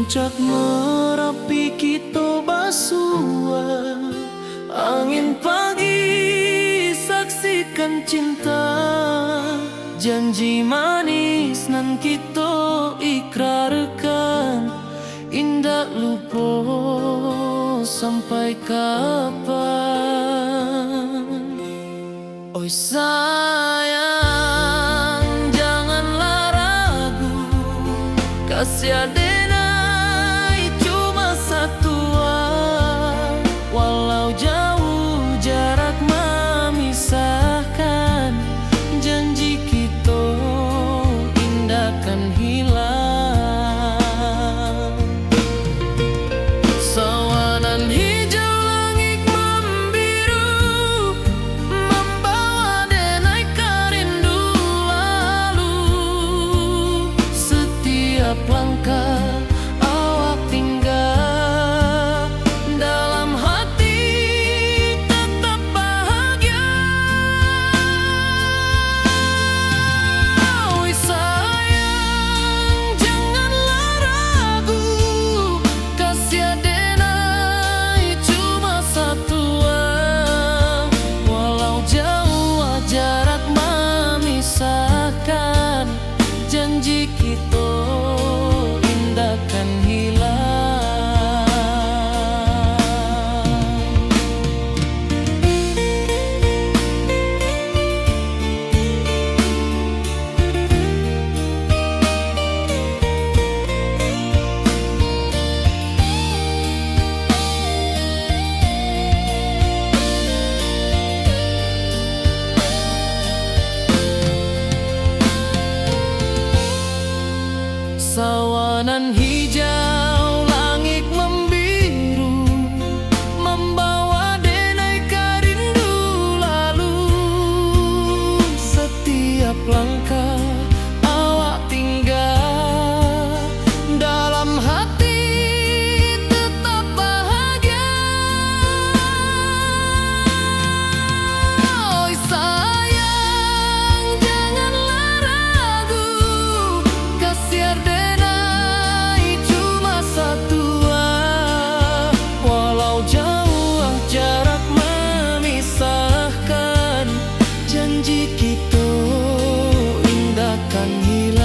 puncak Merapi kita basua, angin pagi saksikan cinta, janji manis nan kita ikrarkan, indah lupa sampai kapan. Oi sayang, janganlah ragu, kasih adenai cuma satu, walau jauh jarak memisahkan, janji kita indahkan hilang. Sawanan hijau langit membiru, membawa denai karindu lalu. Setiap langkah awak tinggal, dalam hati tetap bahagia. Oi sayang, janganlah ragu, kasih adenai cuma satu, walau jauh jarak memisahkan, janji kita indahkan hilang. Sawanan hijau langit membiru, membawa denai karindu lalu. Setiap langkah awak tinggal, dalam hati tetap bahagia. Oi sayang, janganlah ragu, kasih adenai cuma satu, walau jauh jarak memisahkan, janji kita indahkan hilang.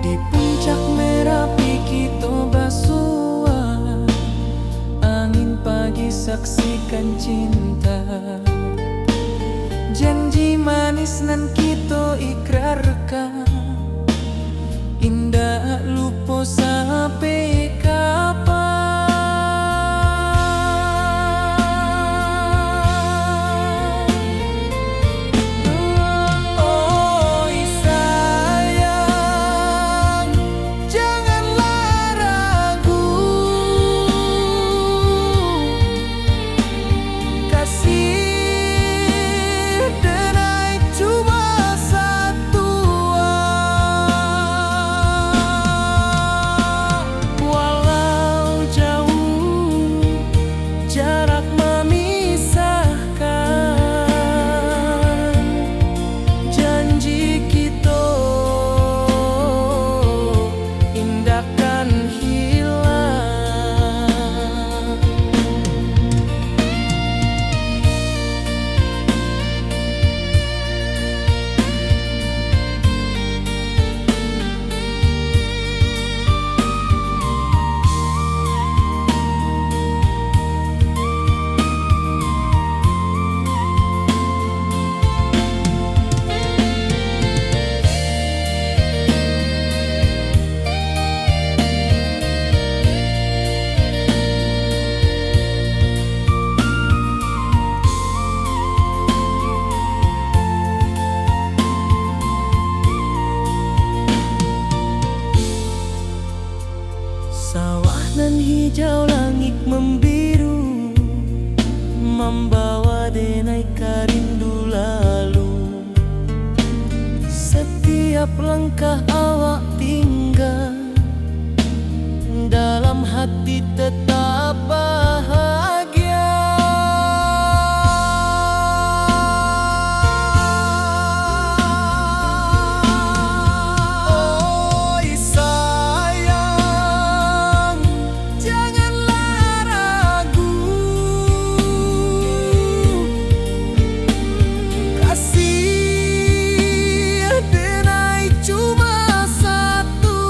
Di puncak Merapi kita basua, angin pagi saksikan cinta, janji manis nan kita ikrarkan, indah lupa sampai kapan. Oi sayang, janganlah ragu, kasih denai cuma satu, membawa denai rindu lalu. Setiap langkah awak tinggal, dalam hati tetap bahagia. Oi sayang, janganlah ragu. Kasih denai cuma satu.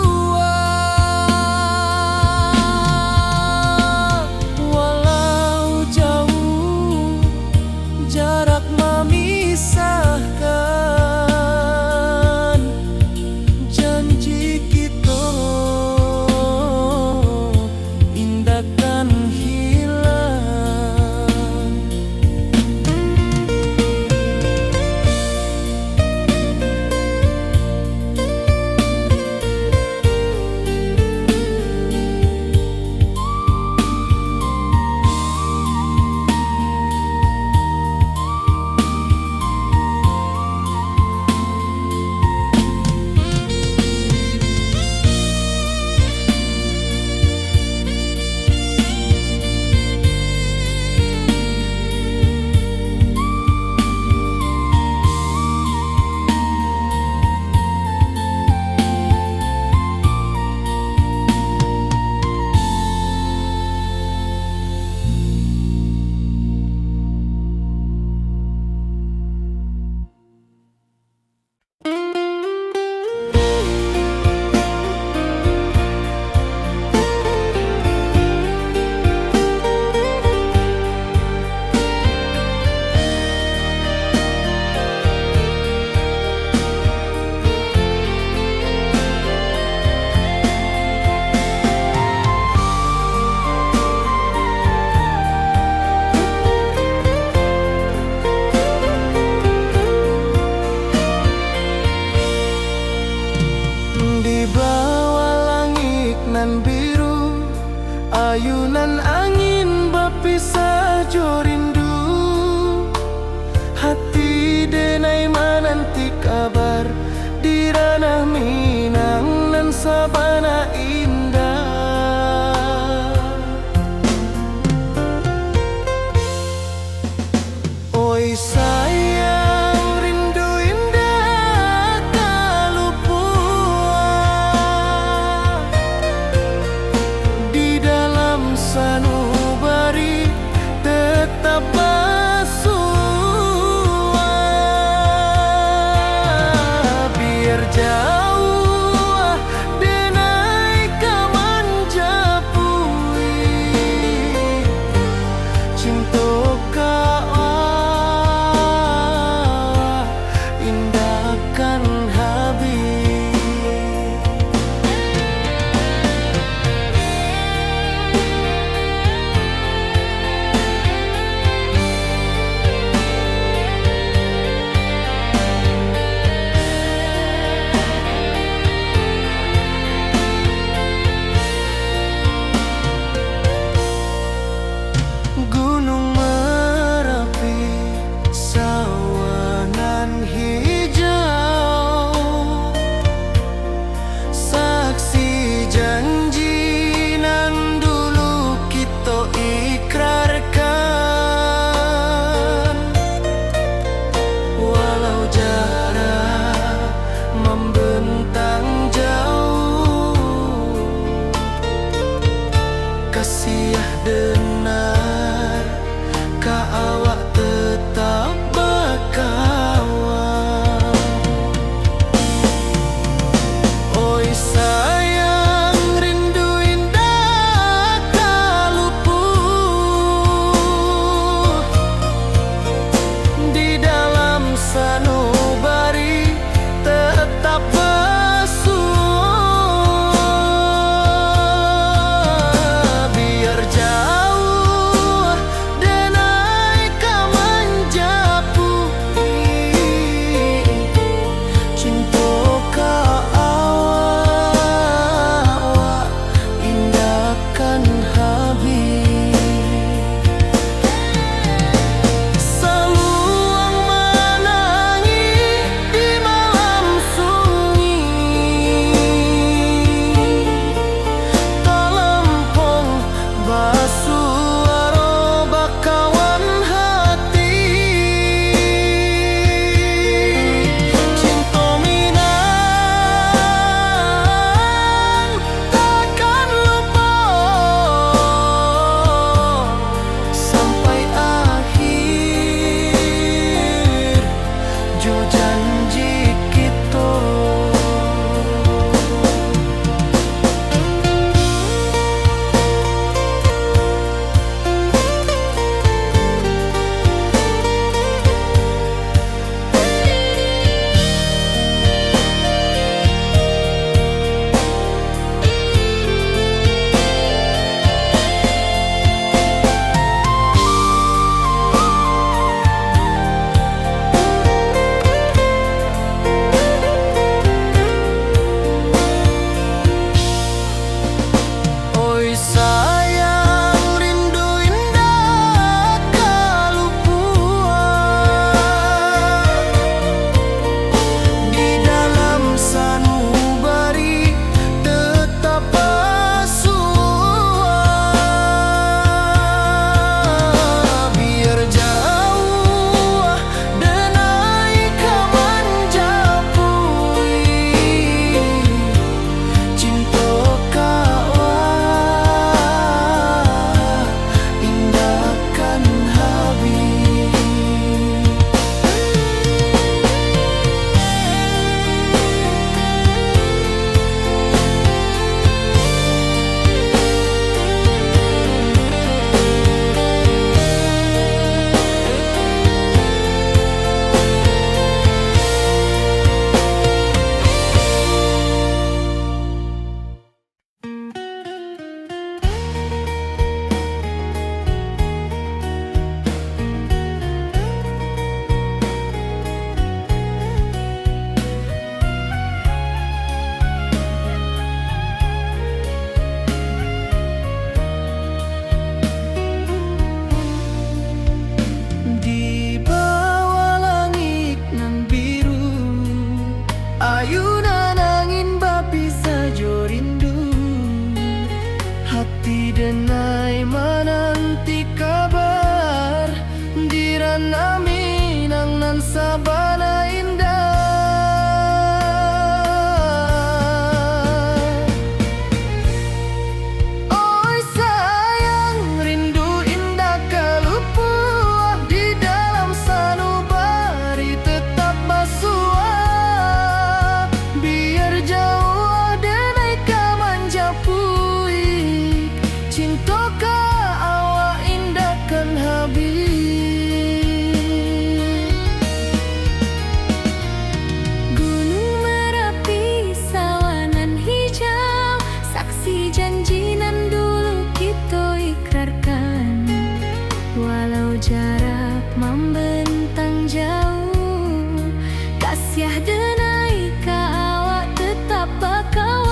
jarak membentang jauh, kasih denai ka awak tetap bakawan.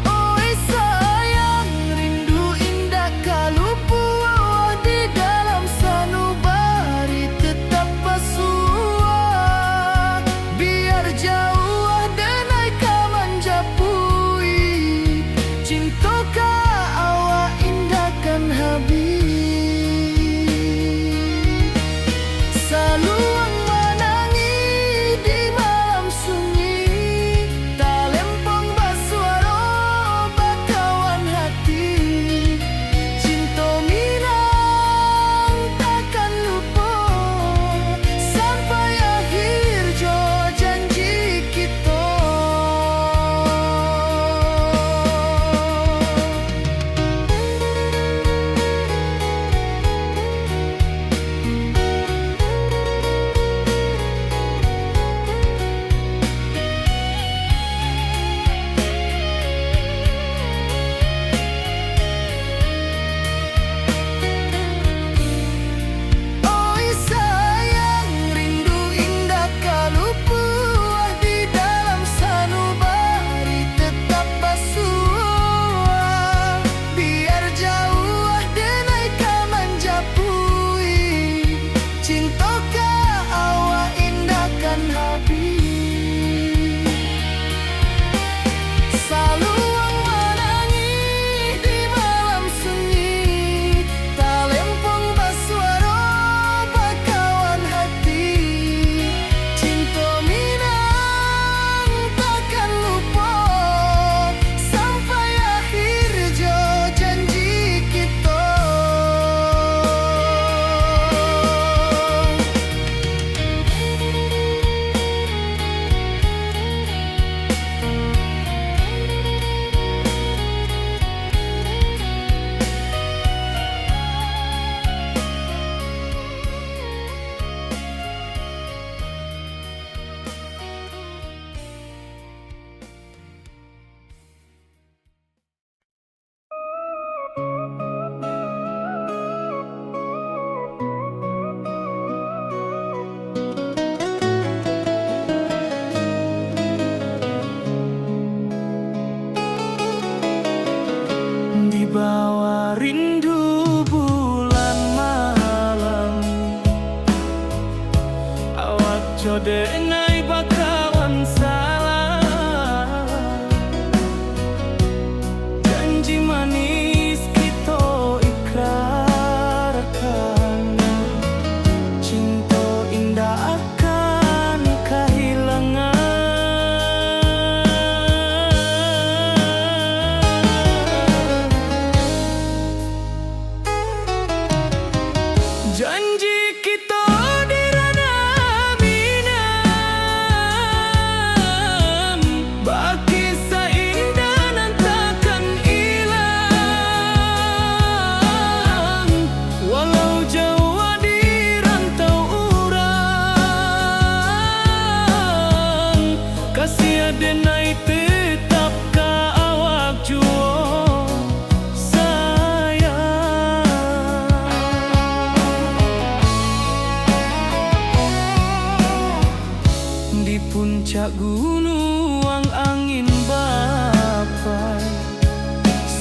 Oi sayang, rindu indah kalupu di dalam sanubari tetap pasua. Biar jauh denai ka manjapui, cinta ka awak indahkan habis. Saluang menangi di malam sunyi, talempong basuaro bakawan hati. Cinta minang takkan lupa sampai akhir jo janji kita. Oi sayang, rindu indah kalupu di dalam sanubari tetap basua. Biar jauh denai ka manjapui, cinta ka awak indahkan habis. Saluang menangi di malam sunyi, talempong basuaro bakawan hati. Cinta minang takkan lupa sampai akhir jo janji kita. Di bawah rindu bulan malam, awak codenai bakawan salah. Janji manis kita ikrarkan, cinta indah akan kehilangan. Janji kita di ranah minam, baki seindah nan takkan hilang. Walau jauh di rantau urang, kasih denai tetap ka awak juo sayang. Di puncak gunung angin bapai,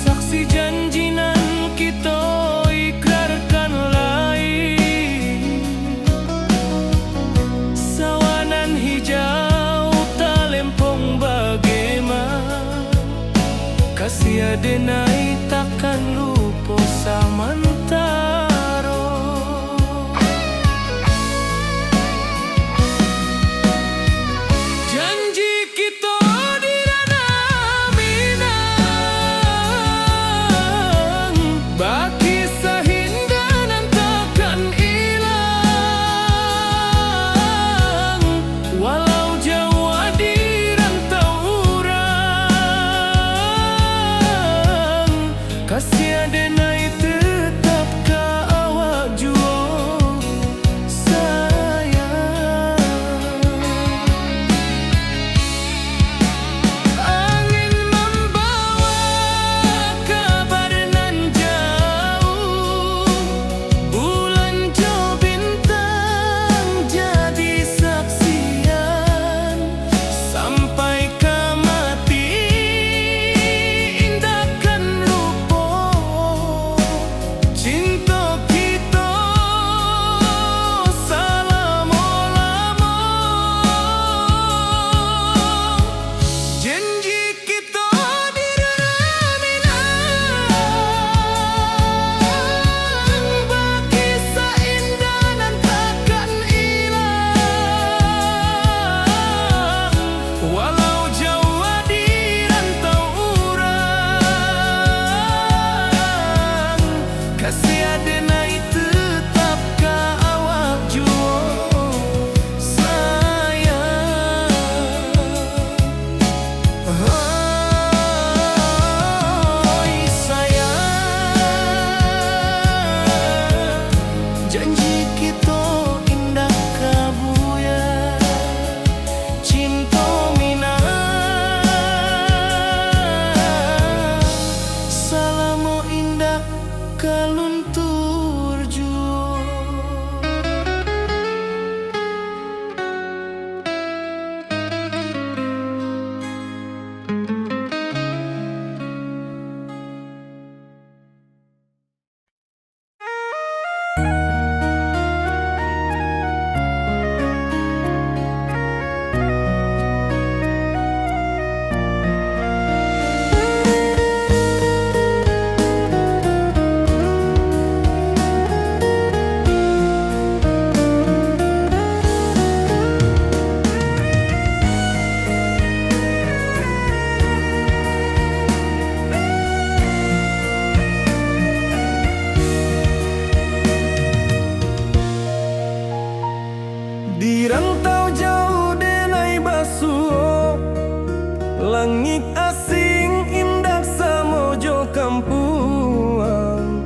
saksi janji nan kita ikrarkan lain. Sawanan hijau talempong bagaimana, kasih denai takkan lupa samantara. Janji kita di ranah minang, baki sahindah nan takkan hilang. Walau jauh di rantau urang, kasih denai tetap ka awak juo sayang. Angin membawa kabar nan jauh, kaluntur jua. Di rantau jauh denai basuh, langit asing indah samojo kampuang.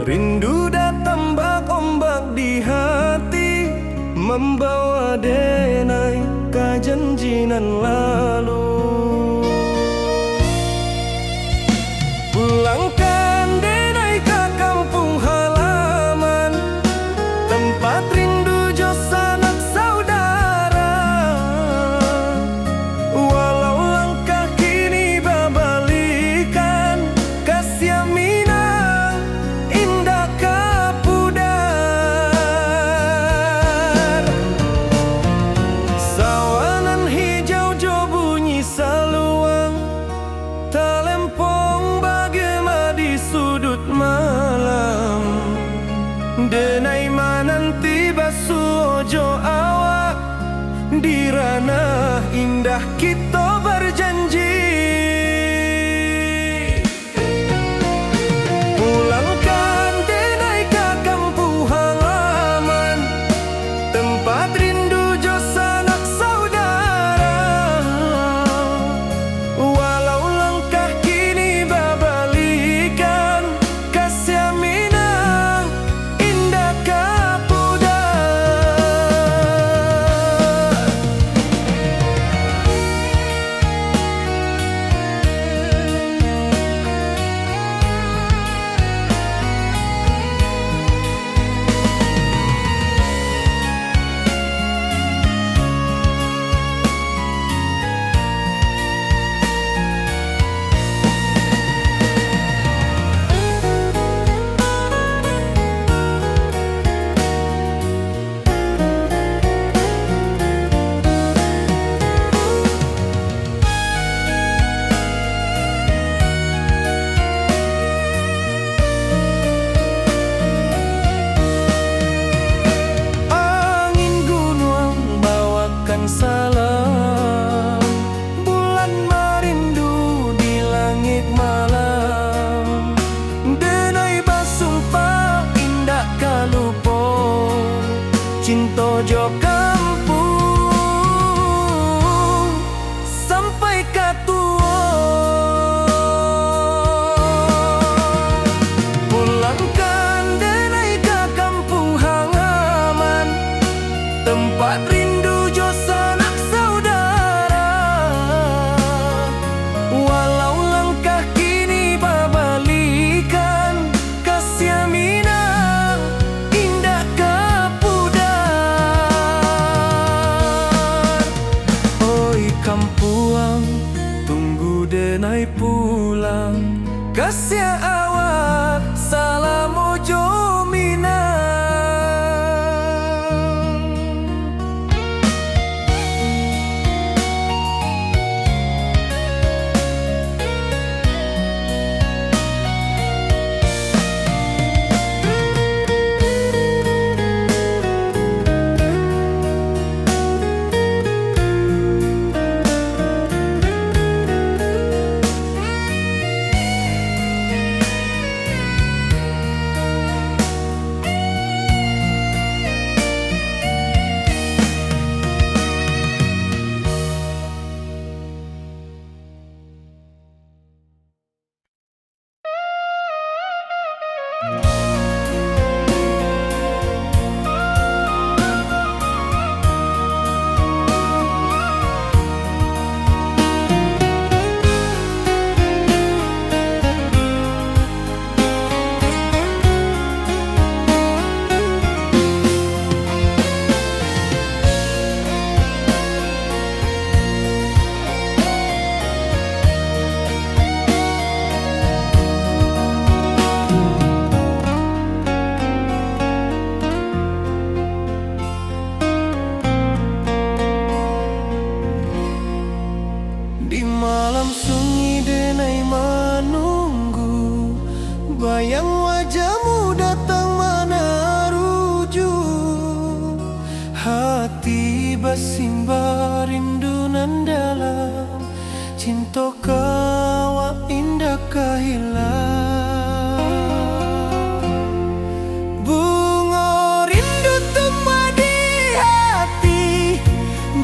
Rindu datang bak ombak di hati, membawa denai ke janjinan lalu. Pulangkan denai ke kampung halaman, tempat rindu jo sanak saudara. Walau langkah kini babalikan, kasih Minang indah kapudar. Sawanan hijau jo bunyi saluang, talempong bagema di sudut malam. Denai mananti basuh ojo awak, di ranah indah kita berjanji. Pulangkan denai ke kampung halaman, tempat rindu jo sanak saudara. Walau langkah kini babalikan, kasih Minang indah kapudar. Angin gunung bawakan salam, bulan merindu di langit malam. Denai basumpah indah kalupo, cinta jo kampung sampai katua. Pulangkan denai ke kampung halaman, tempat rindu jo sanak saudara. Walau langkah kini babalikan, kasih Minang indah kapudar. Wayang wajahmu datang mana rujuk, hati basimba rindu nan dalam, cinta kawa indah kahilang. Bunga rindu tumbuh di hati,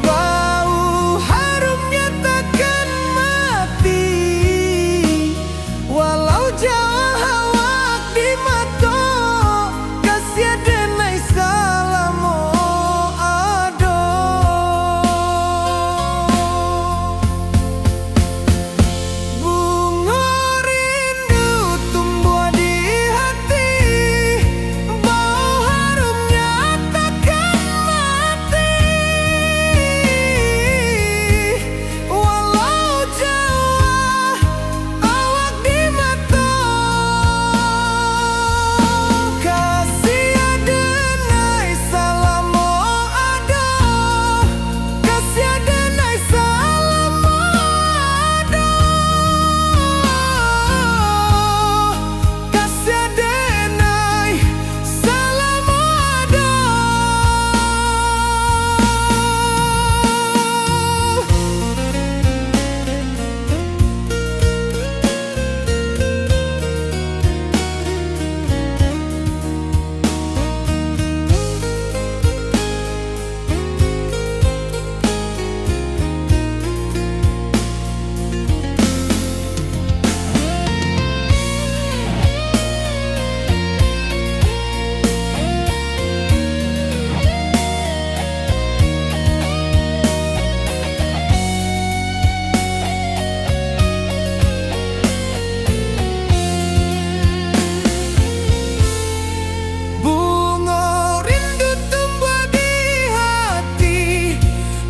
bau harumnya takkan mati. Walau jauh awak di mata, kasih denai salamo ado. Bunga rindu tumbuh di hati, bau harumnya takkan mati. Walau jauh awak di mata, kasih denai salamo ado, kasih denai salamo ado, kasih denai salamo ado. Bunga rindu tumbuh di hati,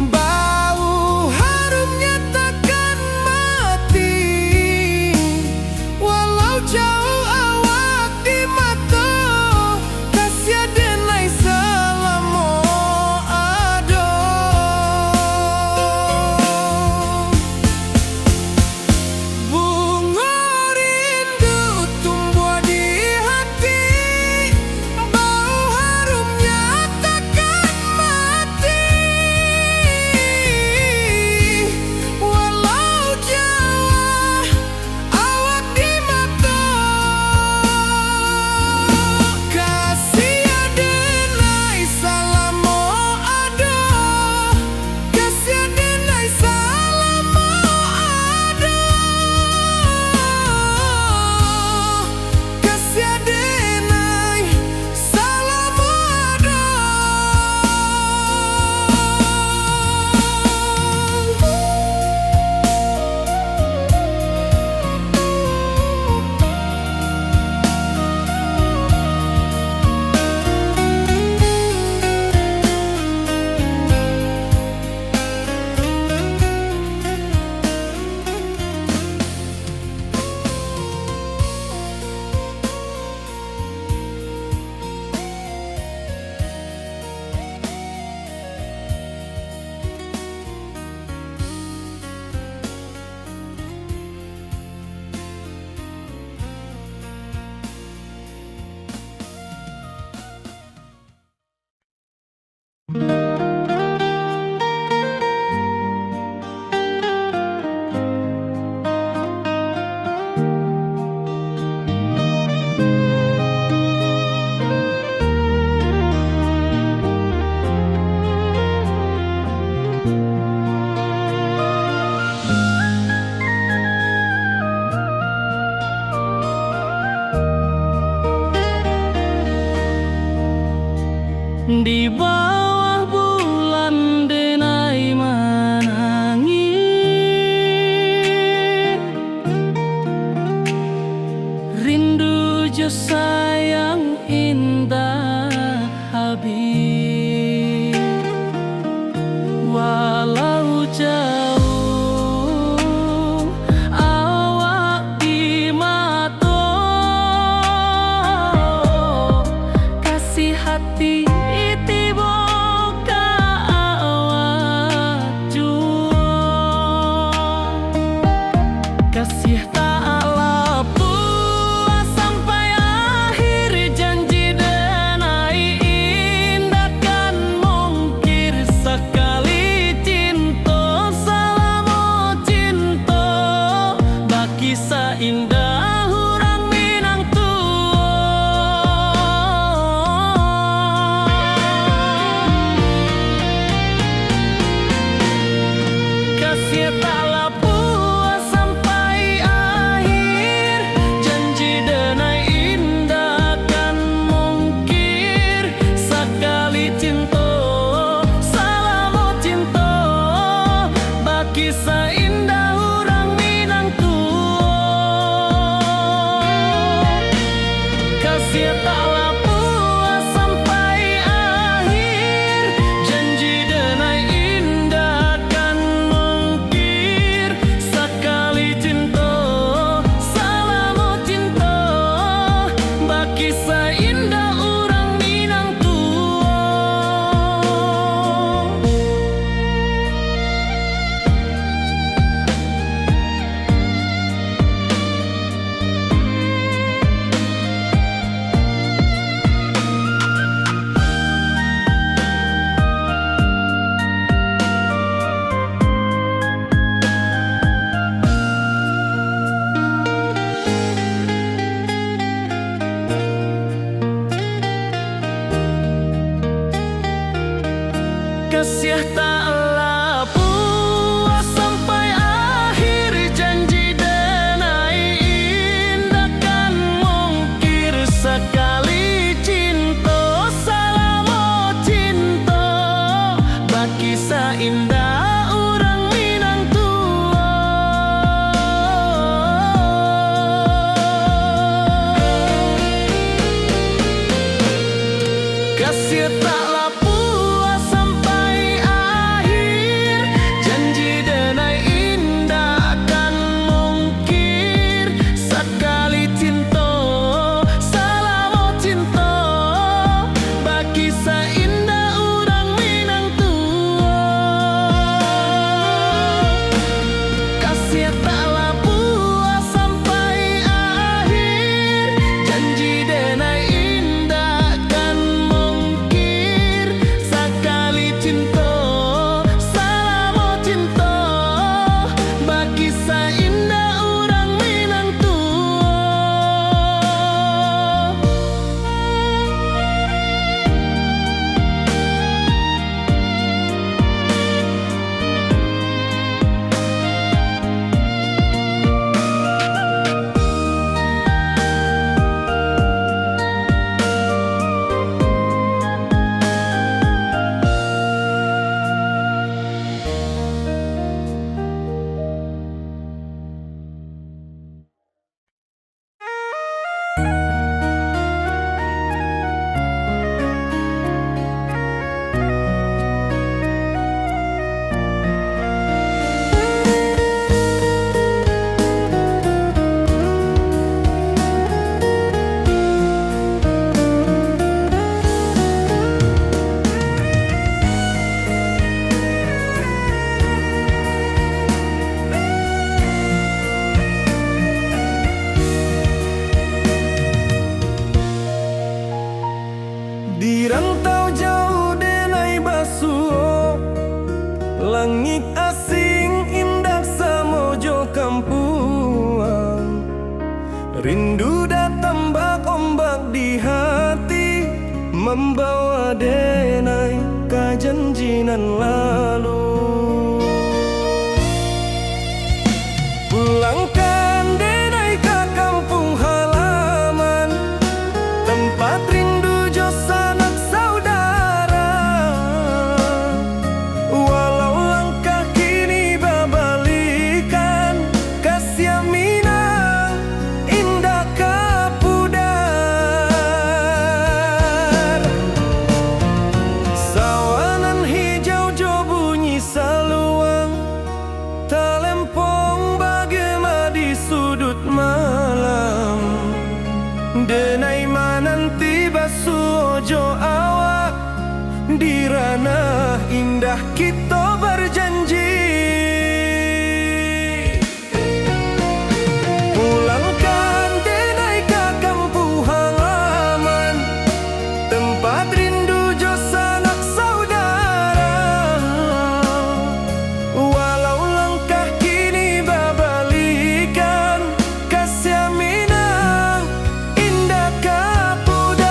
bau harumnya takkan mati. Walau jauh awak di mata, kasih denai salamo ado. Bunga rindu tumbuh di hati, bau harumnya takkan mati. Walau jauh awak di mata, kasih denai salamo ado, kasih denai salamo ado, kasih denai salamo ado. Di bawah bulan denai menangis, rindu jo sayang indah habis. Walau jauh awak di mata, kasih hati tiba ka awak jua, kasih tak lapu sampai kasih taklah puas sampai akhir, janji denai indah kan mungkir. Sekali cinta, salamu cinta, baki seindah orang Minang tua. Kasih taklah puas sampai akhir, janji denai indah kan mungkir. Sekali cinta, salamu cinta, baki seindah orang Minang tua. Kasih taklah puas sampai akhir, janji denai indah kan mungkir. Sekali cinta, salamu cinta, baki seindah orang Minang tua. Kasih taklah puas sampai akhir, janji denai indah kan mungkir. Sekali cinta, salamu cinta, baki seindah orang Minang tua. Di rantau jauh denai basuh, langit asing indah samojo kampuan. Rindu datang bak ombak di hati, membawa denai ke janjinan lalu. Pulangkan denai ke kampung halaman, tempat rindu jo sanak saudara. Walau langkah kini babalikan, kasih Minang indah kapudar. Sawanan hijau jo bunyi saluang, talempong bagema di sudut malam. Denai mananti basuh jo awak, di ranah indah kita berjanji. Pulangkan denai ke kampung halaman, tempat rindu jo sanak saudara. Walau langkah kini babalikan, kasih Minang indah kapudar.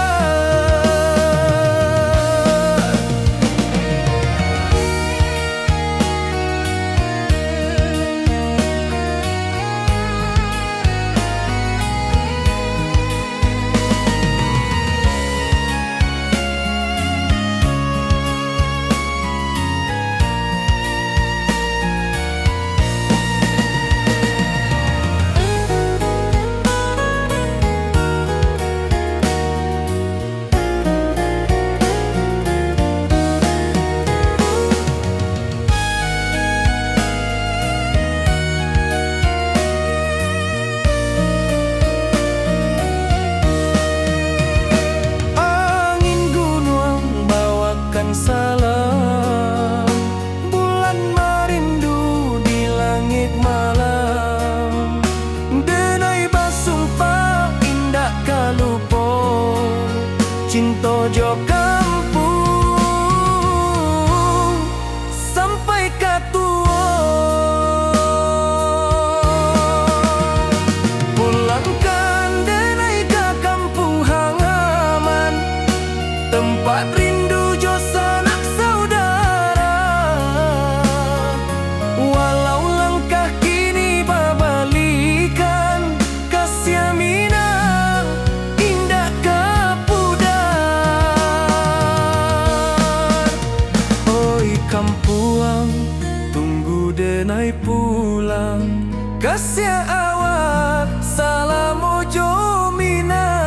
cinta jo kampung sampai ka tua. Pulangkan denai ka kampung halaman, tempat rindu jo sanak saudara. Walau langkah kini babalikan, kasih minang indah kapudar. Oi kampuang, tunggu denai pulang, kasih awak salam ojo minang.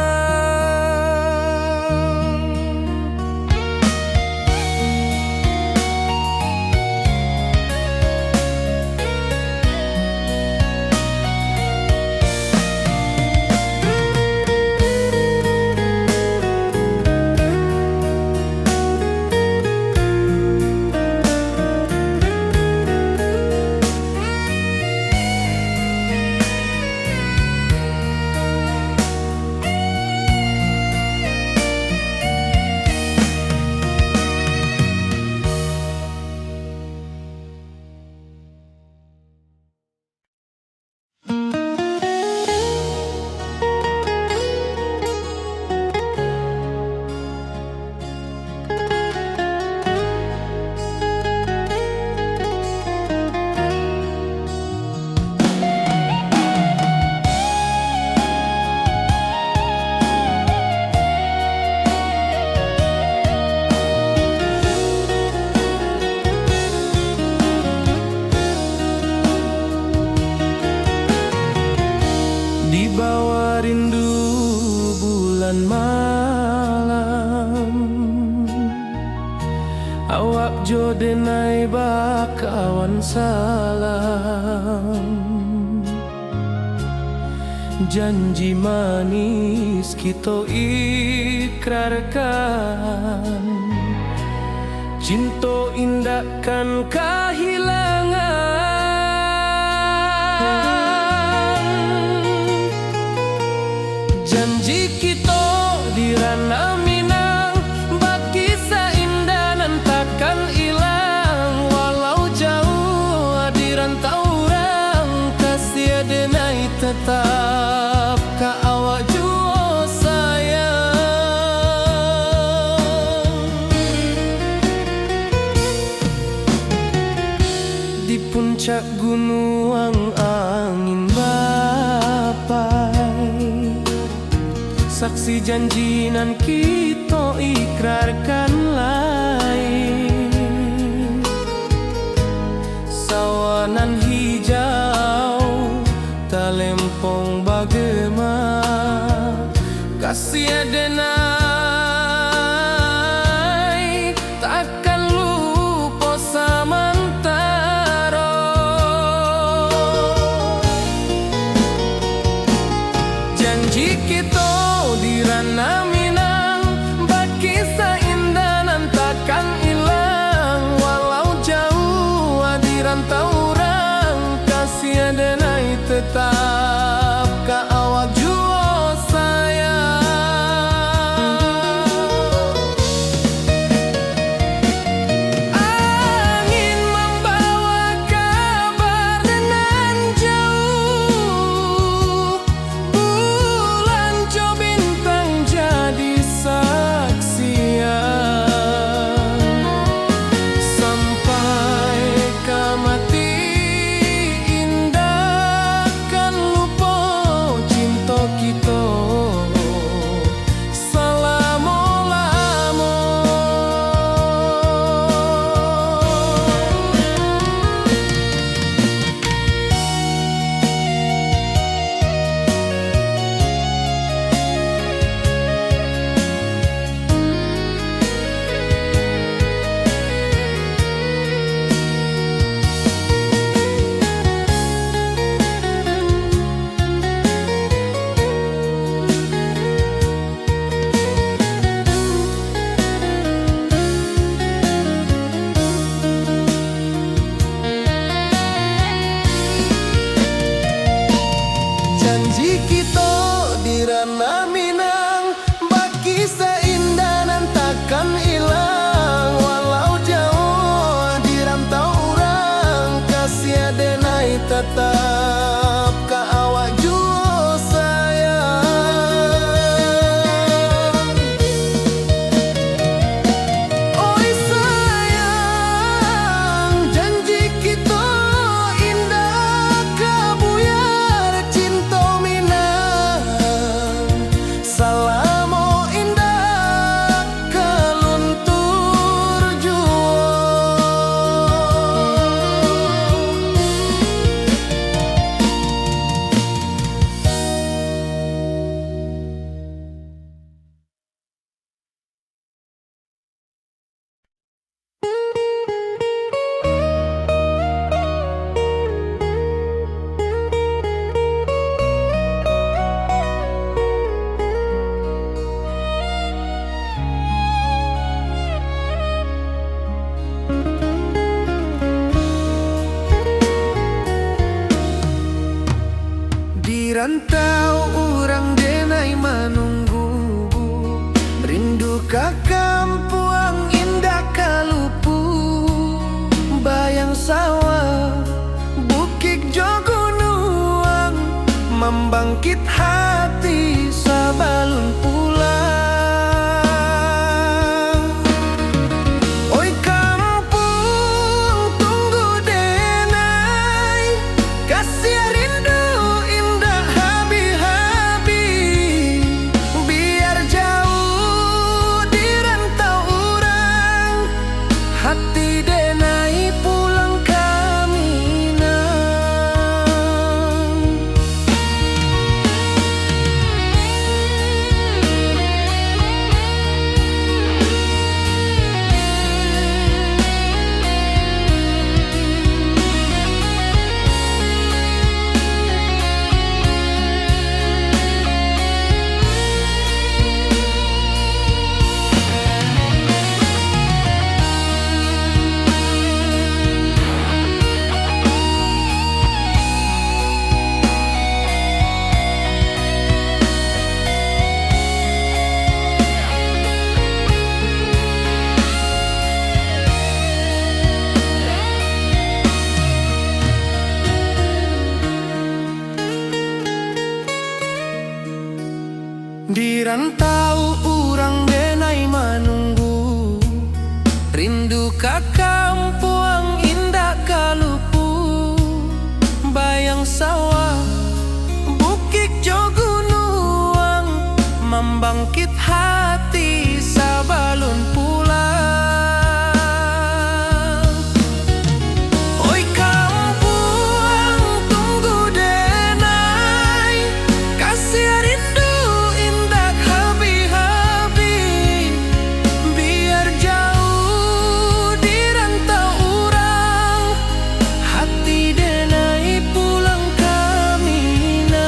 Di bawah rindu bulan malam, awak jo denai bakawan salam. Janji manis kita ikrarkan, cinta indahkan kehilangan. Janji kita di ranah Minang, bakisah indah nan takkan hilang. Walau jauh di rantau orang, kasih denai tetap ka awak jua sayang. Di puncak gunung angin bapai, saksi janji nan kita ikrarkan lain. Sawanan hijau talempong bagema, kasih denai takkan lupa samantara. Janji kita di ranah Minang, bakisah indah nan takkan hilang. Walau jauh di rantau orang, kasih denai tetap ka awak jua sayang. Angin membawa kabar nan jauh, bulan jo bintang jauh. ka kampuang indah kalupu, bayang sawah bukit jo gunung, membangkit hati sabalun pulang. Oi kampung tunggu denai, kasih rindu indah habi-habi, biar jauh di rantau orang, hati denai pulang ke Minang. Di rantau urang denai menunggu, rindu ka kampuang indah kalupu, bayang sawah bukit jo gunung, membangkit hati sabalun pulang. Oi kampung tunggu denai, kasih rindu indah habi-habi, biar jauh di rantau orang, hati denai pulang ke Minang.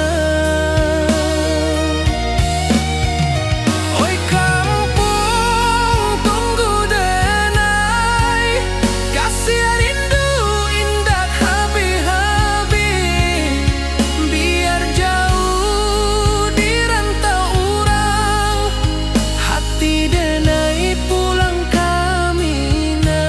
Oi kampung tunggu denai, kasih rindu indah habi-habi, biar jauh di rantau orang, hati denai pulang ke Minang.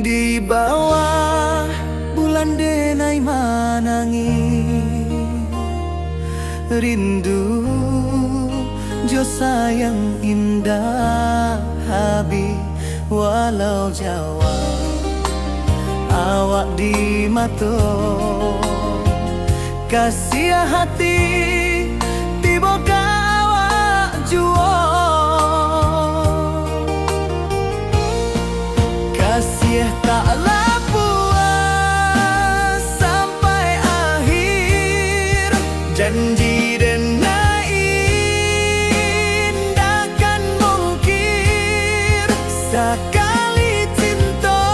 Di bawah bulan denai manangi, rindu jo sayang indah habi, walau Jawa awak di mato, kasih hati tiba ka awak juo, kasih taklah puas sampai akhir, janji denai indah kan mungkir, sekali cinta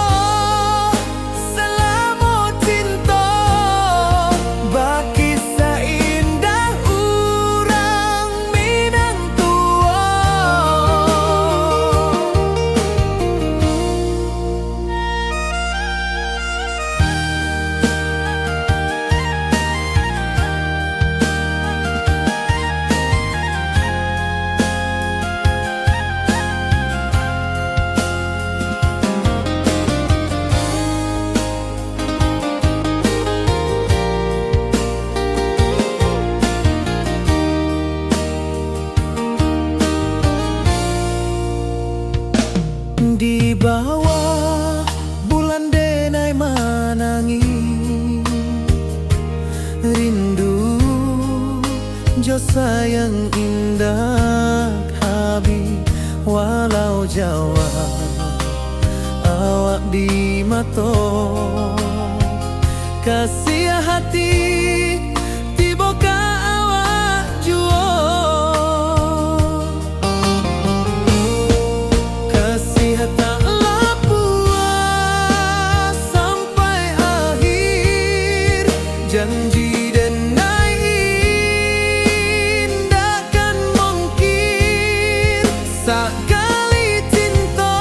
selama cinta, baki seindah urang Minang tua. Di bawah bulan denai manangi, Jo sayang indah habi walau Jawa awak di mato kasih hati tiba ka awak juo kasih tak puas sampai akhir janji denai indahkan mungkin sekali cinta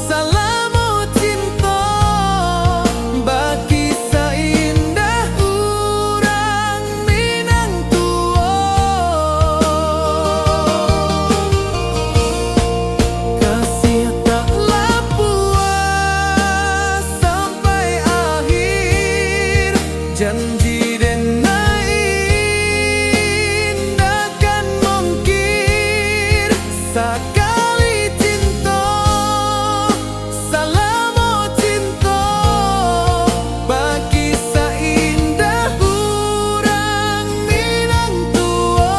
salamu cinta bagi seindah urang Minang tua kasih taklah puas sampai akhir janji denai indahkan mungkin sekali cinta salamu cinta bagi seindah urang Minang tua.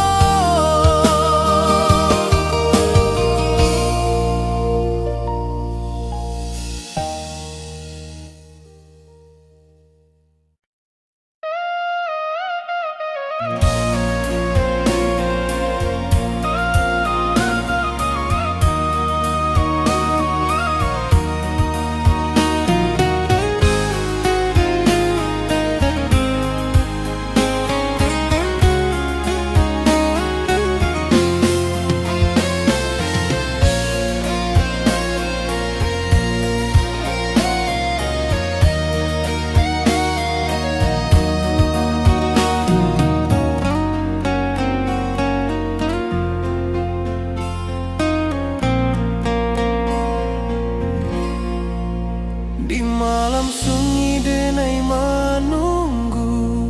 Di malam sunyi denai menunggu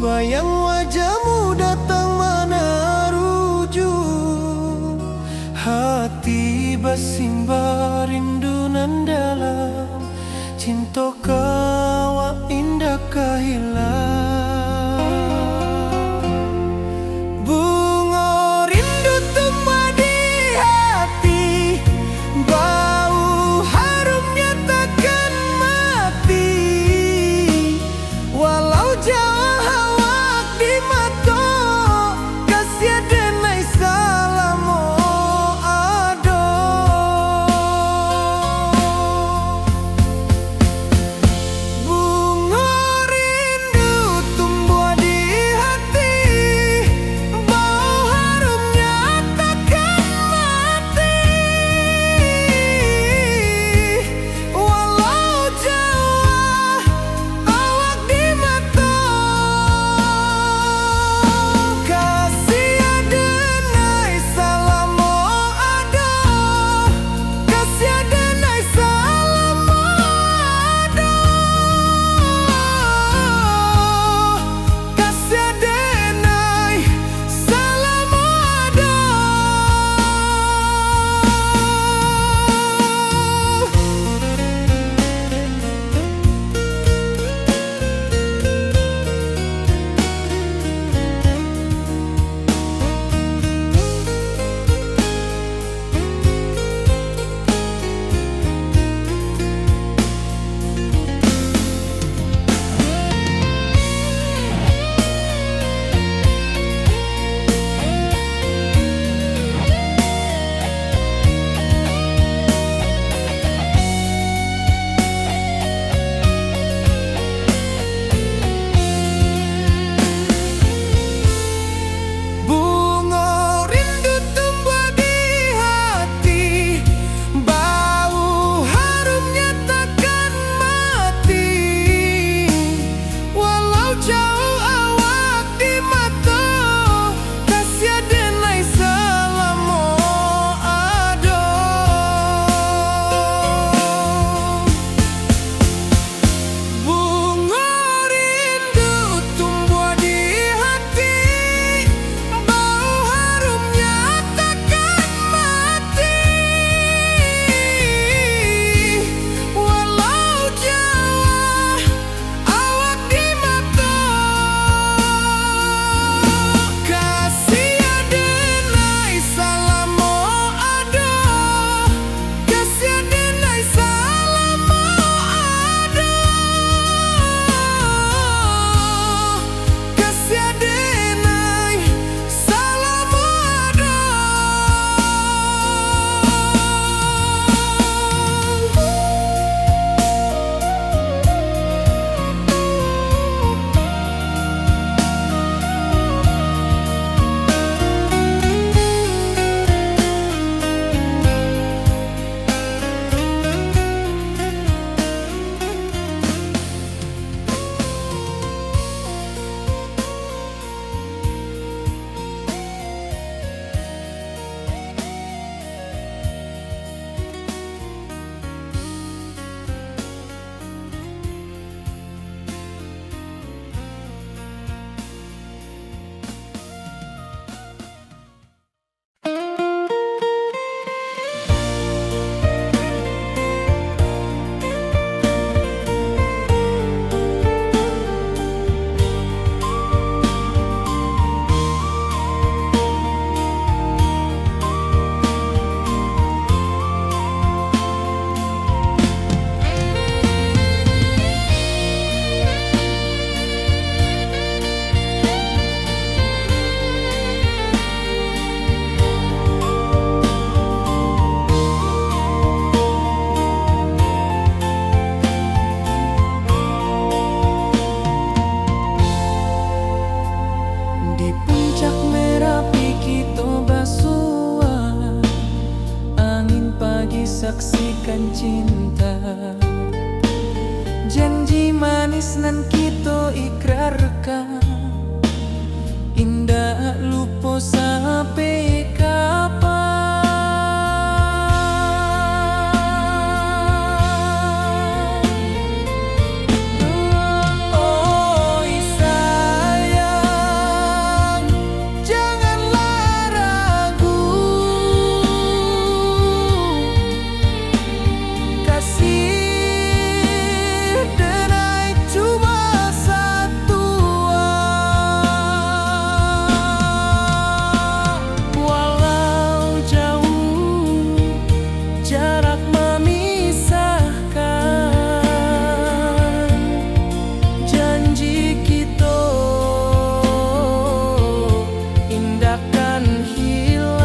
bayang wajahmu datang meneruju hati bersimbar rindunan dalam cinta kawa indah kehilang bunga rindu tumbuh di hati bau harumnya takkan mati walau jauh awak di mata kasih denai salamu ado manis nan kita ikrarkan, indah lupa sampai kapan. Oi sayang, janganlah ragu, kasih denai cuma satu. Walau jauh jarak memisahkan, janji kita indahkan hilang.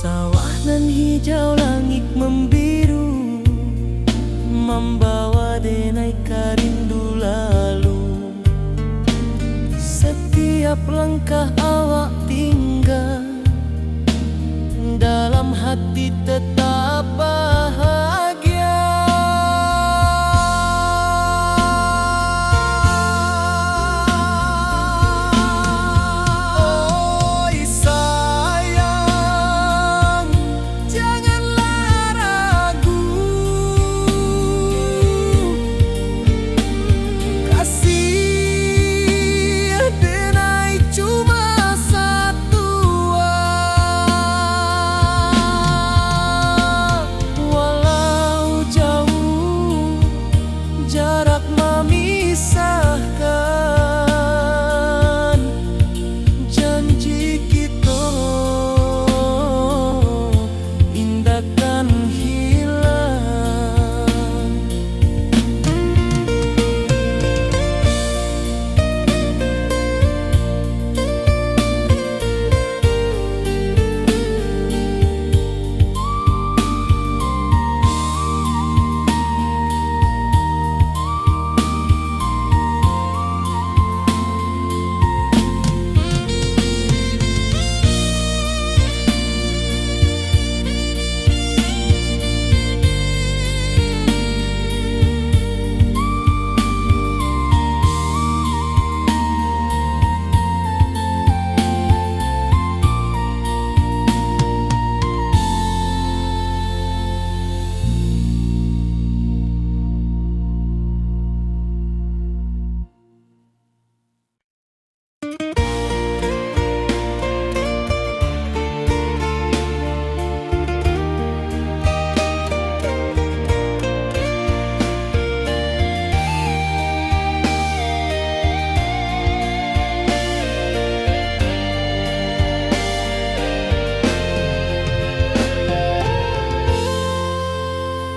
Sawah nan hijau, langit membiru, membawa denai rindu lalu. Setiap langkah awak tinggal, dalam hati tetap bahagia. Oi sayang, janganlah ragu, kasih denai cuma satu. Walau jauh jarak memisahkan, janji kita indahkan hilang.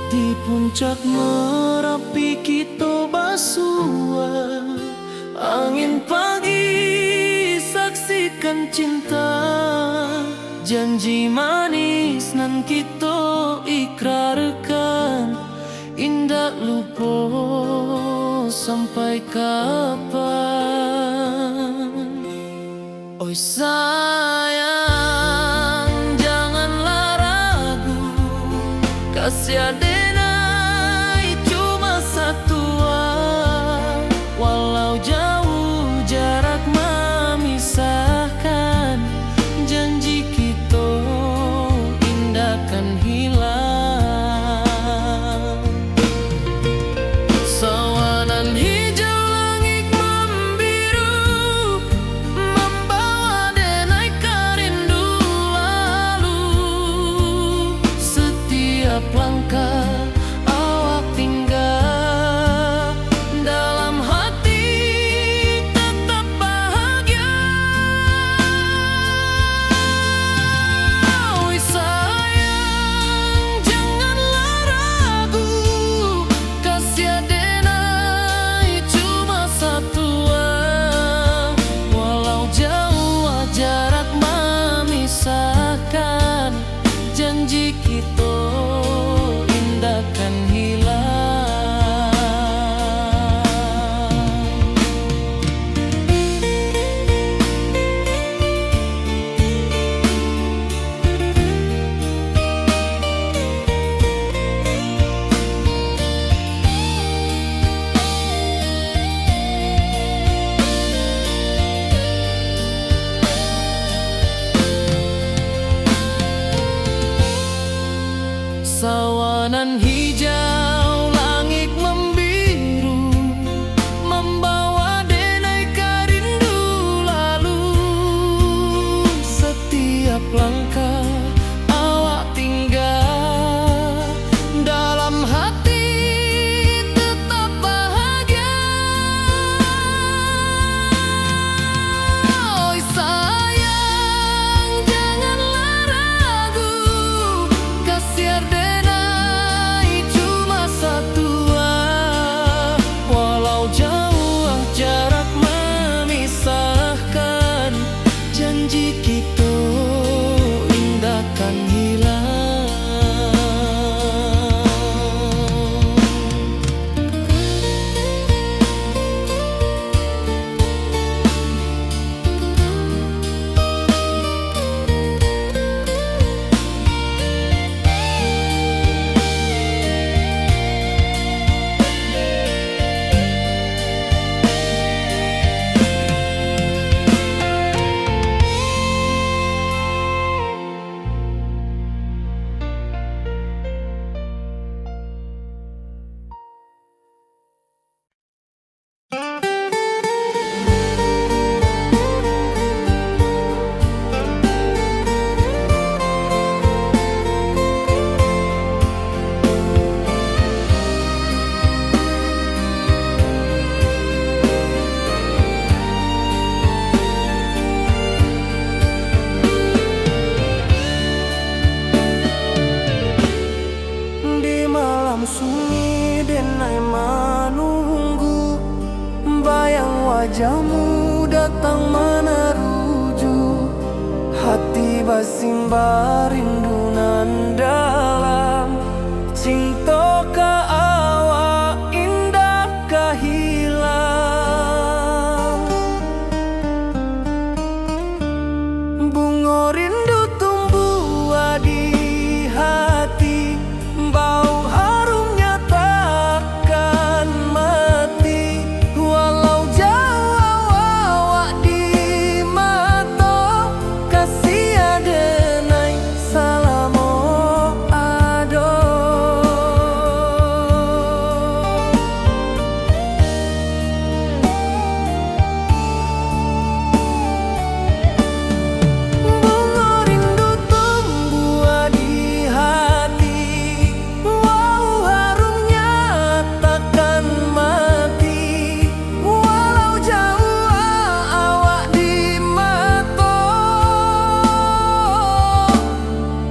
Di puncak Merapi kita bersua, angin pagi saksikan cinta, janji manis nan kita ikrarkan, indah lupa sampai kapan. Oi sayang, janganlah ragu, kasih denai cuma satu. Walau jauh jarak memisahkan, janji kita indahkan hilang. Sawanan hijau, langit membiru, membawa denai Tatanan hijau, langit membiru, membawa denaika rindu lalu. Setiap langkah awak tinggal, dalam hati tetap bahagia. Oi sayang, janganlah ragu, kasih denai cuma satu. Walau jauh jarak memisahkan, janji kita indahkan hilang. Di malam sunyi denai menunggu, bayang wajahmu datang meneruju. Hati basimba rindu nan dalam, cinta ka awak indah ka hilang. Bunga rindu tumbuh di hati, bau harumnya takkan mati. Walau jauh awak di mata, kasih adenai salamo ado. Bunga rindu tumbuh di hati, wow harumnya takkan mati. Walau jauh awak di mata,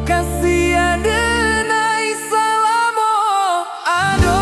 kasih adenai salamo ado.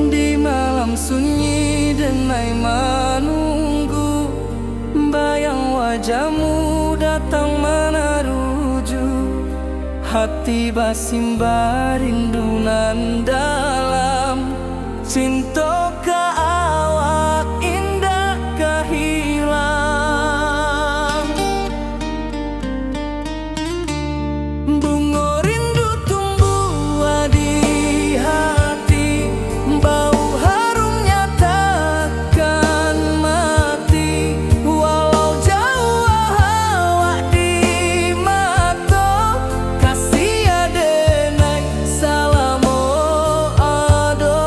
Di malam sunyi denai menunggu, bayang wajahmu datang meneruju. Hati basimba rindu nan dalam, cinta ka awak indah ka hilang. Bunga rindu tumbuh di hati, bau harumnya takkan mati. Walau jauh awak di mata, kasih adenai salamo ado.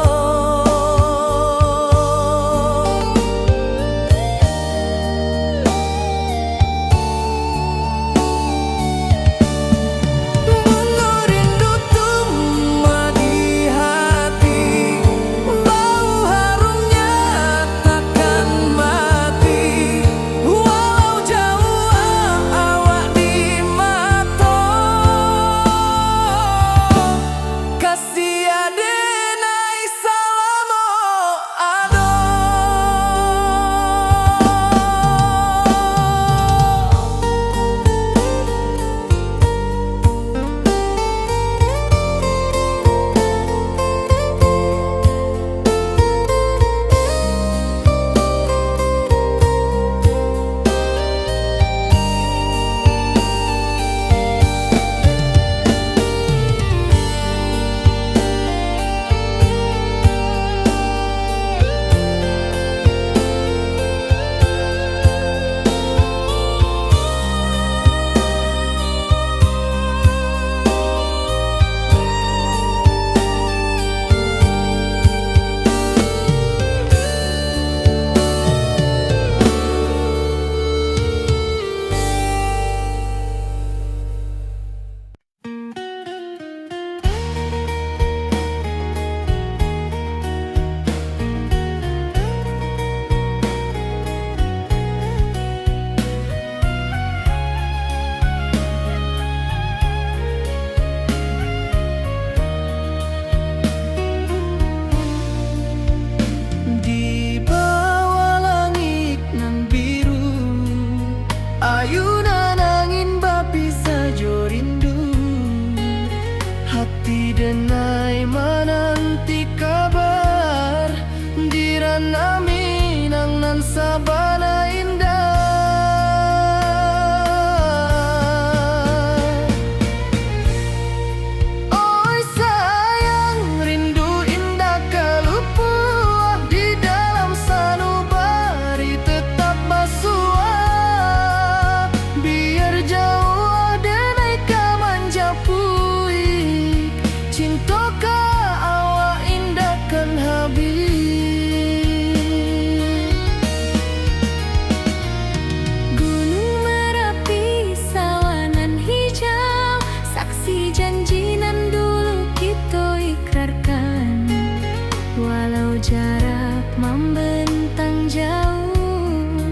jarak membentang jauh,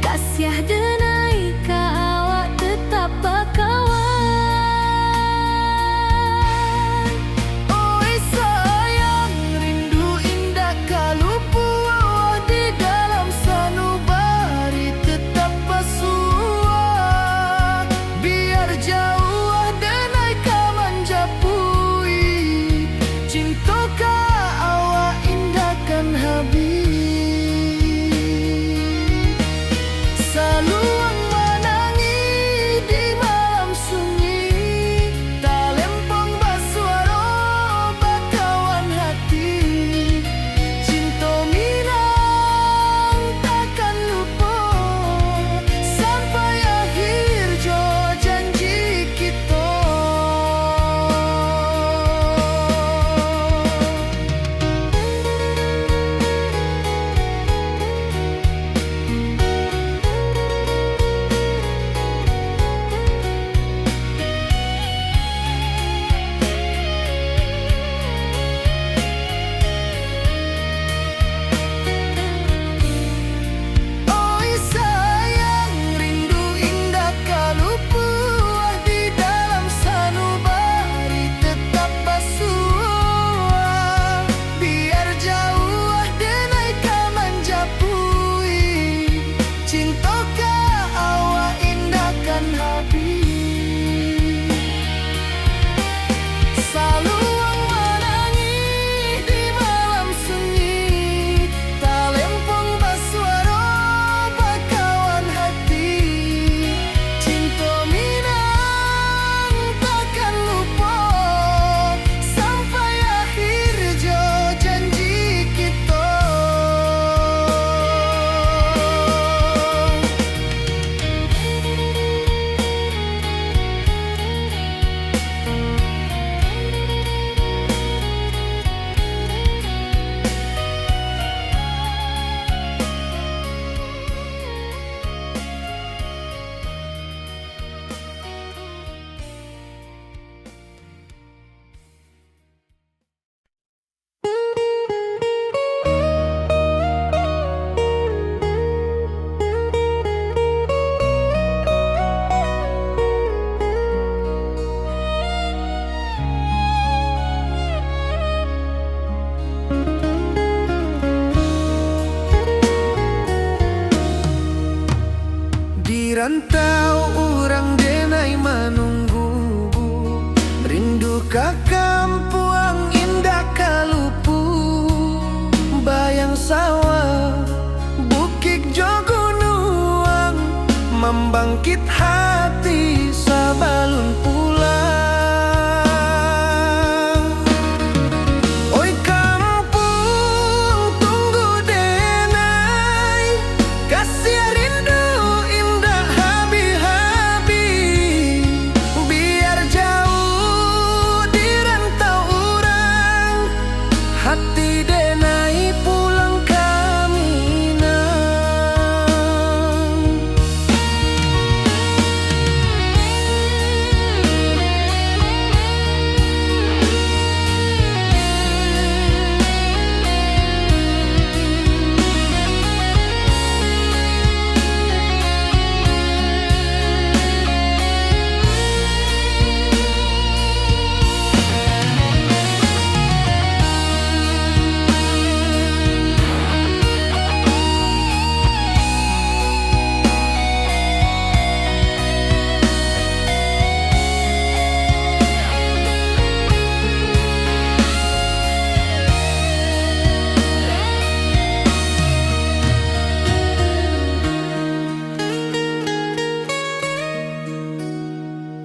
kasih denai ka awak tetap bakawan. Oi sayang, rindu indah kalupu di dalam sanubari tetap pasua. Biar jauh denai ka manjapui, cinta ka awak indahkan habis. Saluang menangi di malam sunyi, talempong basuara bakawan hati. Cinta minang takkan lupa sampai akhir jo janji kita. Oi sayang, rindu indah kalupu di dalam sanubari tetap basua. Biar jauh denai ka manjapui, cinta ka awak indahkan habis. Saluang menangi di malam sunyi, talempong basuara bakawan hati. Cinta minang takkan lupa sampai akhir jo janji kita. Di rantau orang denai menunggu, rindu ka kampuang indah kalupu. Bayang sawah, bukit jo gunung, membangkit hati sabalun pulang. Oi kampung tunggu denai, kasih rindu indah habi-habi. Biar jauh di rantau orang, hati denai pulang ke Minang.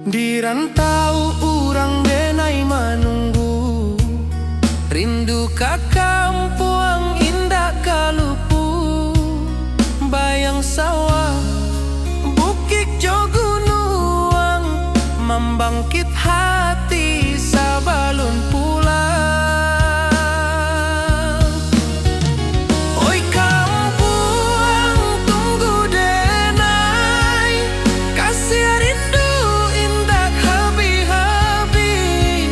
Di rantau orang denai menunggu, rindu ka kampuang indah kalupu. Bayang sawah, bukit jo gunung, membangkit hati sabalun pulang. Oi kampuang tunggu denai, kasih rindu indah habi-habi.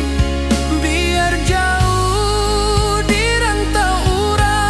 Biar jauh di rantau orang,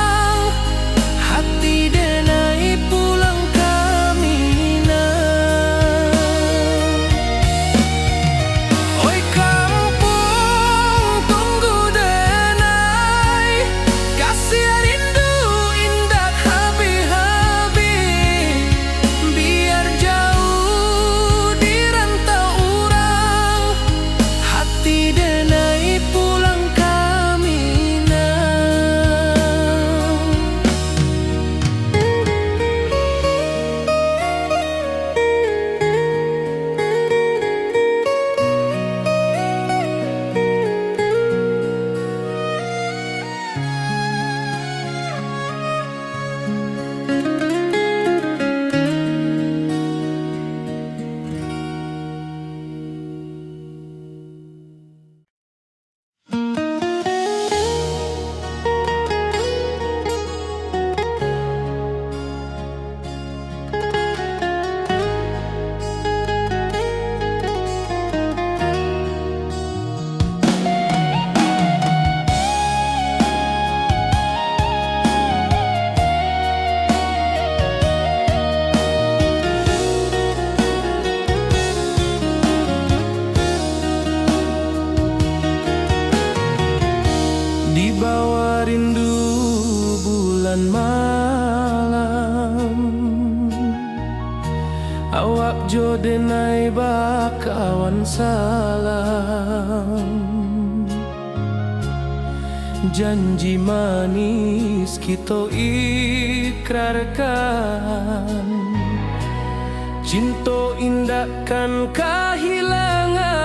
bulan malam, awak jo denai bakawan salam. Janji manis kita ikrarkan, cinta indahkan kehilangan.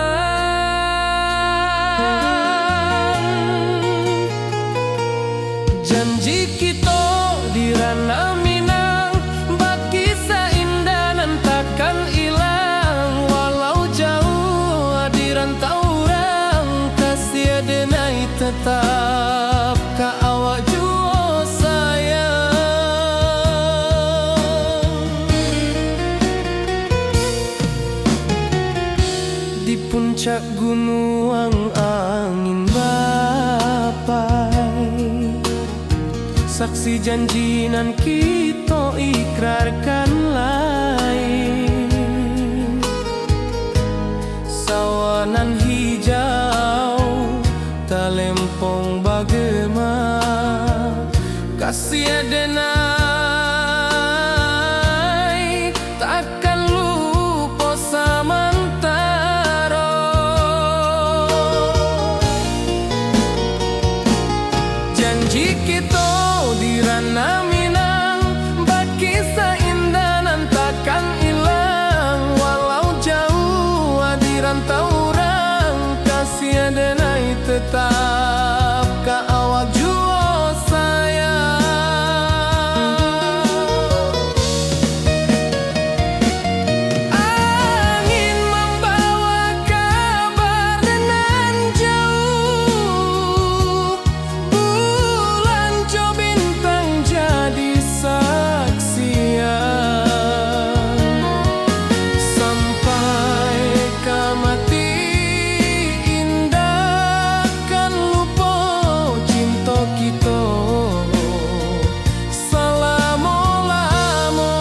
Janji kita di ranah Minang, baki seindah nan takkan hilang. Walau jauh di rantau orang, kasih denai tetap ka awak jua sayang. Di puncak gunung angin bapai, saksi janji nan kita ikrarkan lain. Sawanan hijau talempong bagema, kasih denai takkan lupa samantara. Janji kita di ranah Minang, baki seindah nan takkan hilang. Walau jauh di rantau orang, kasih denai tetap ka awak jua sayang. Angin membawa kabar nan jauh, bulan jo bintang jadi saksian. Sampai ka mati indah kan lupa cinta kita selama-lama.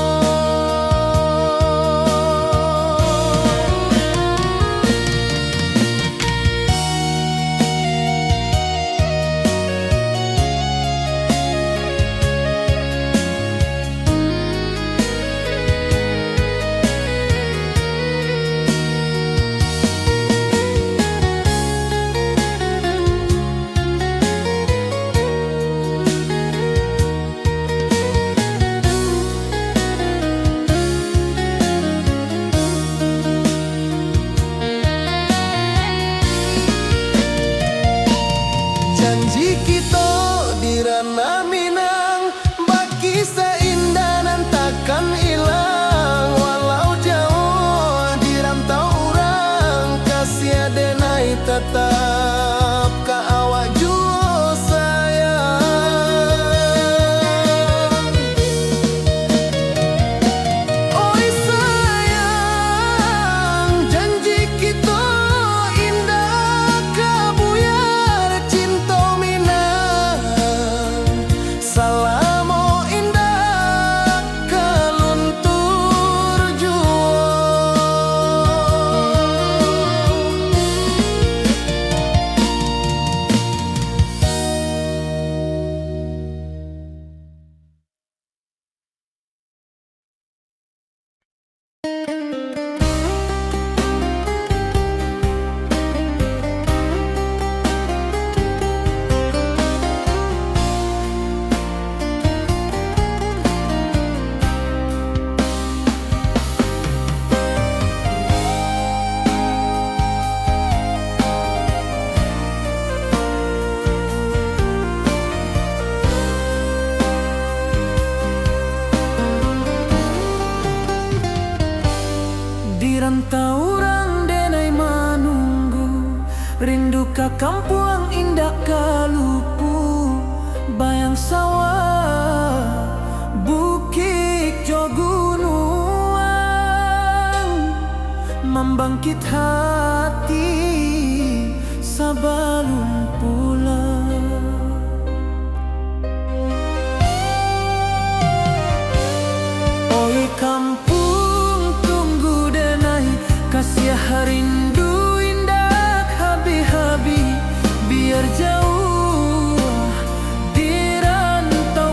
Janji kita di ranah Minang, baki seindah nan takkan hilang. Walau jauh di rantau orang, kasih denai tetap ka awak jua sayang. Oi sayang, janji kita indah kabuyar cinta Minang. Salamo indah kaluntur jua. Di rantau orang denai manunggu, rindu ka kampung indah kalupu. Bayang sawah, bukit jo gunung, membangkit hati sabalun pulang. Oi kampung tunggu denai, kasih rindu indah habi-habi. Biar jauh di rantau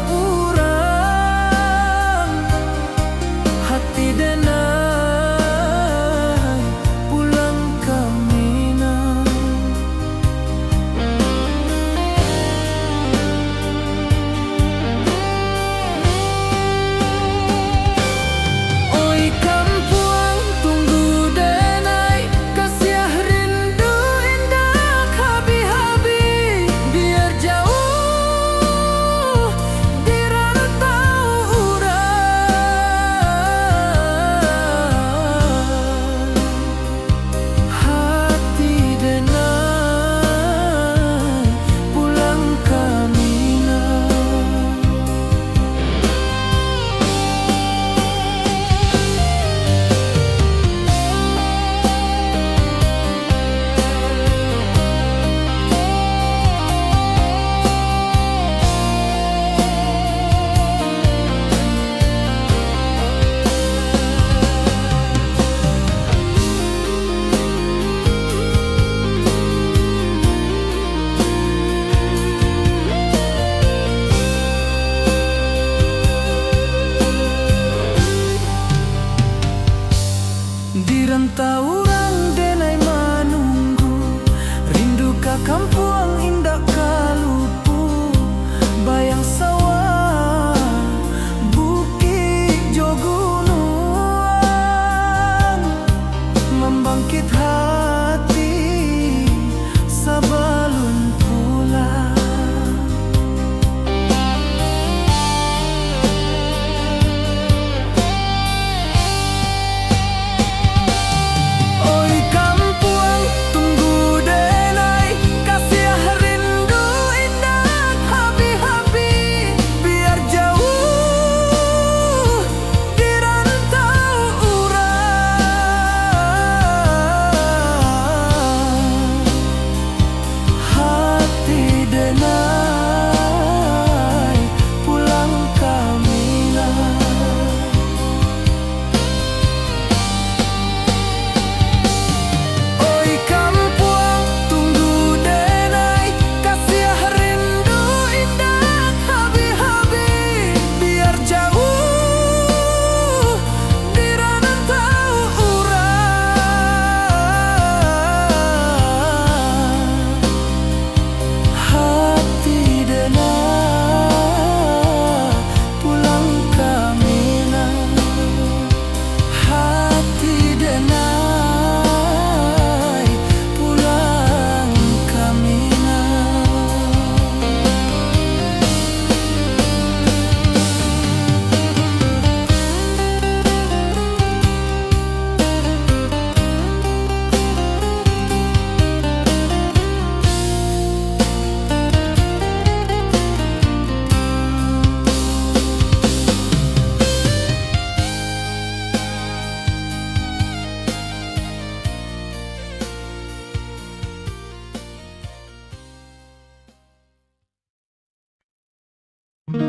Di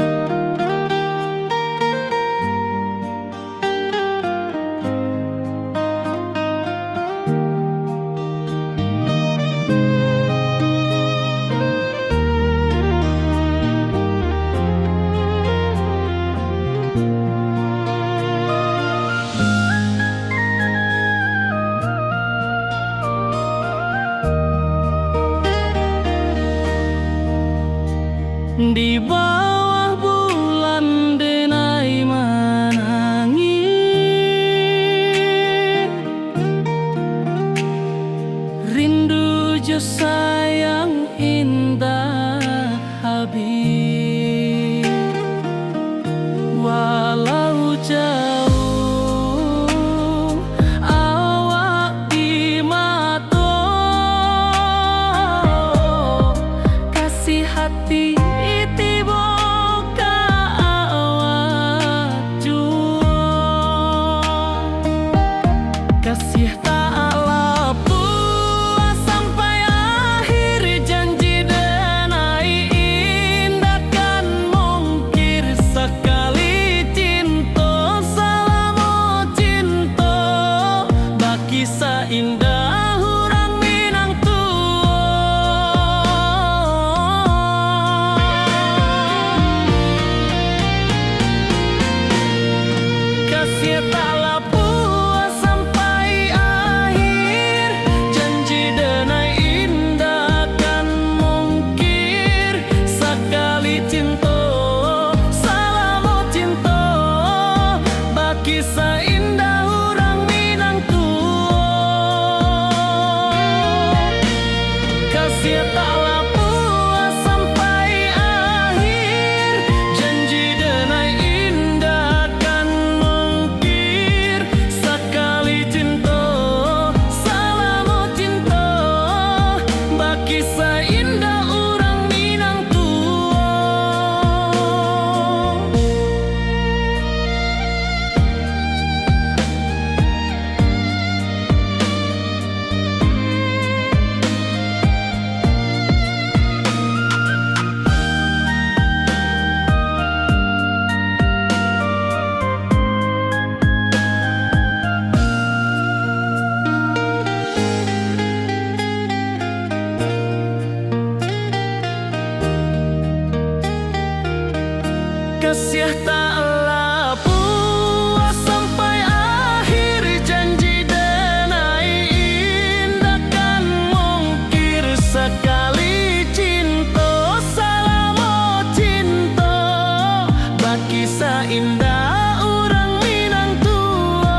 bawah bulan denai menangis, rindu jo sayang indah habis. Walau jauh awak di mata, kasih hati kasih tak puas sampai akhir, janji denai indah kan mungkir sekali cinta, selama cinta baki seindah orang Minang tua. Kasih tak puas sampai akhir, janji denai indah kan mungkir sekali cinta, selama cinta baki seindah orang Minang tua. Kasih tak puas sampai akhir, janji denai indah kan mungkir sekali cinta, selama cinta baki seindah orang Minang tua. Kasih taklah puas sampai akhir, janji denai indah kan mungkir sekali cinta, selama cinta baki seindah orang Minang tua.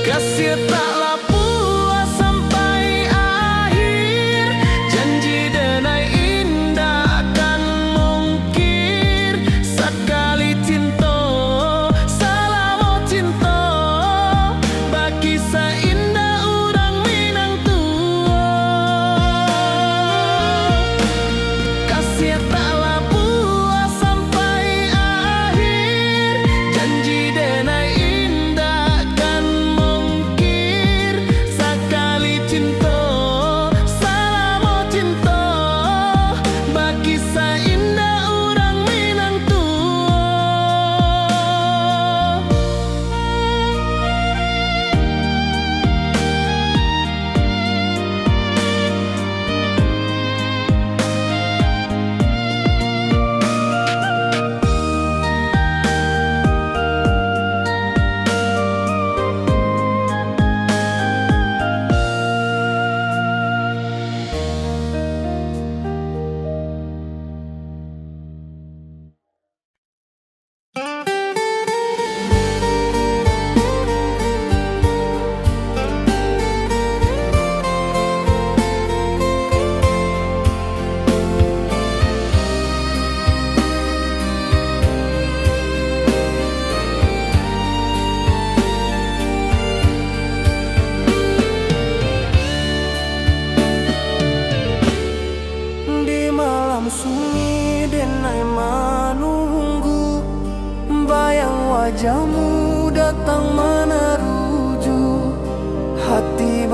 Kasih taklah puas sampai akhir,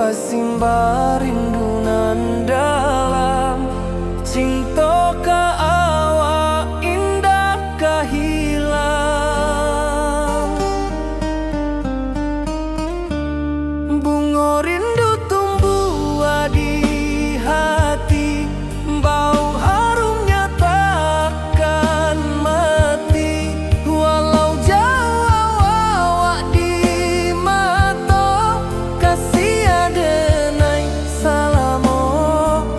basimba rindu nan dalam cinta ka awak indah kahilang. Bunga rindu tumbuh di hati, bau harumnya takkan mati. Walau jauh awak di mata, kasih adenai salamo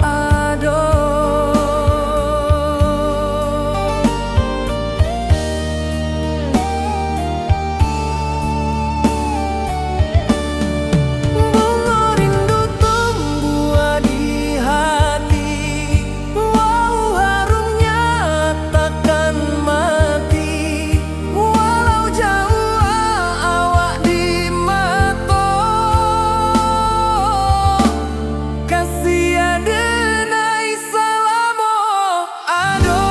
ado. Bunga rindu tumbuh di hati, wow harumnya takkan mati. Walau jauh awak di mata, kasih adenai salamo ado.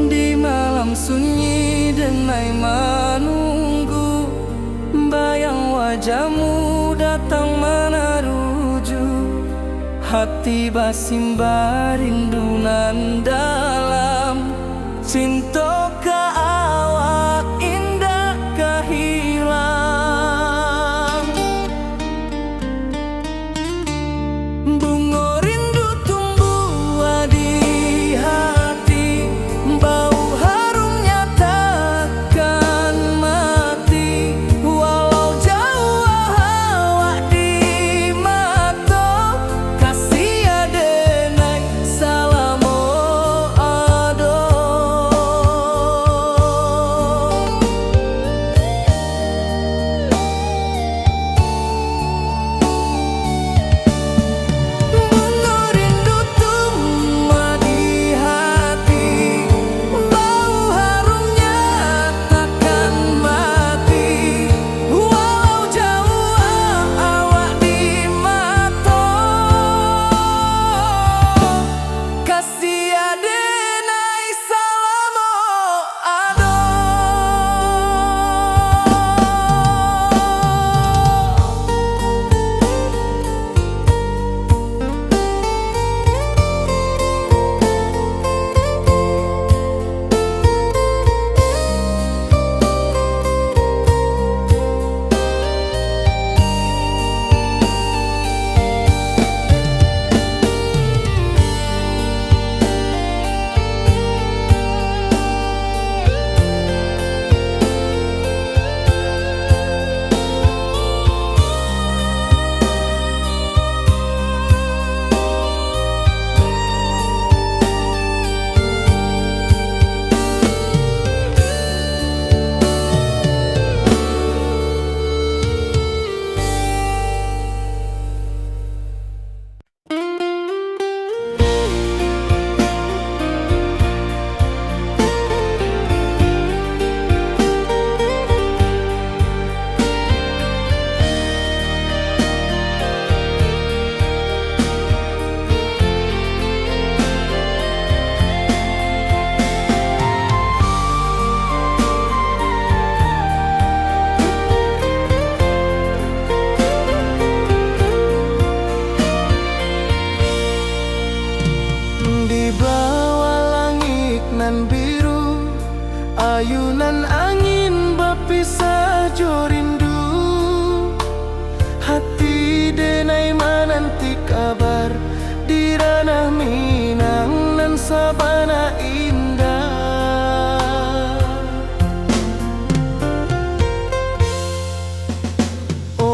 Di malam sunyi denai menunggu, bayang wajahmu datang meneruju. Hati basimba rindu nan dalam cinta ka awak indah kahilang. Bunga rindu tumbuh di hati, bau harumnya takkan mati. Walau jauh awak di mata, kasih adenai salamo ado.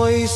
Oi